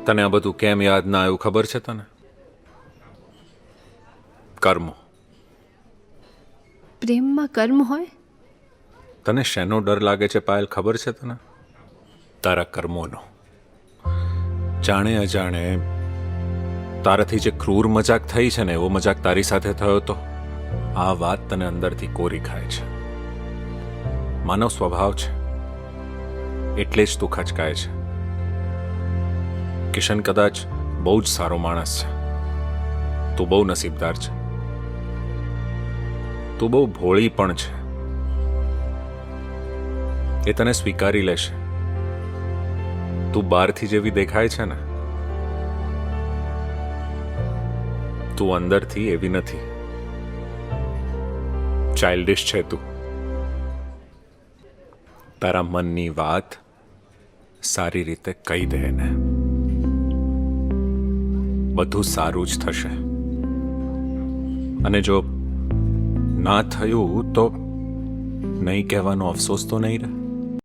તને આ બધું કેમ યાદ ના આવ્યું ખબર છે તને? કર્મો. પ્રેમમાં કર્મ હોય? તને શેનો ડર લાગે છે પાયલ ખબર છે તને? તારા કર્મોનો. જાણે અજાણે તારાથી જે ક્રૂર મજાક થઈ છે ને એવો મજાક તારી સાથે થયો તો આ વાત તને અંદરથી કોરી ખાય છે. માનવ સ્વભાવ છે એટલે જ તું ખચકાય છે. કિશન કદાચ બહુ જ સારો માણસ છે. તું બહુ નસીબદાર છે. તું બહુ ભોળી પણ છે. એ તને સ્વીકારી લેશે. તું બહારથી જેવી દેખાય છે ને તું અંદરથી એવી નથી. ચાઇલ્ડિશ છે તું. તારા મનની વાત સારી રીતે કહી દે એને. બધું સારું જ થશે. અને જો ના થયું તો નહીં કહેવાનો અફસોસ તો નહીં રહે.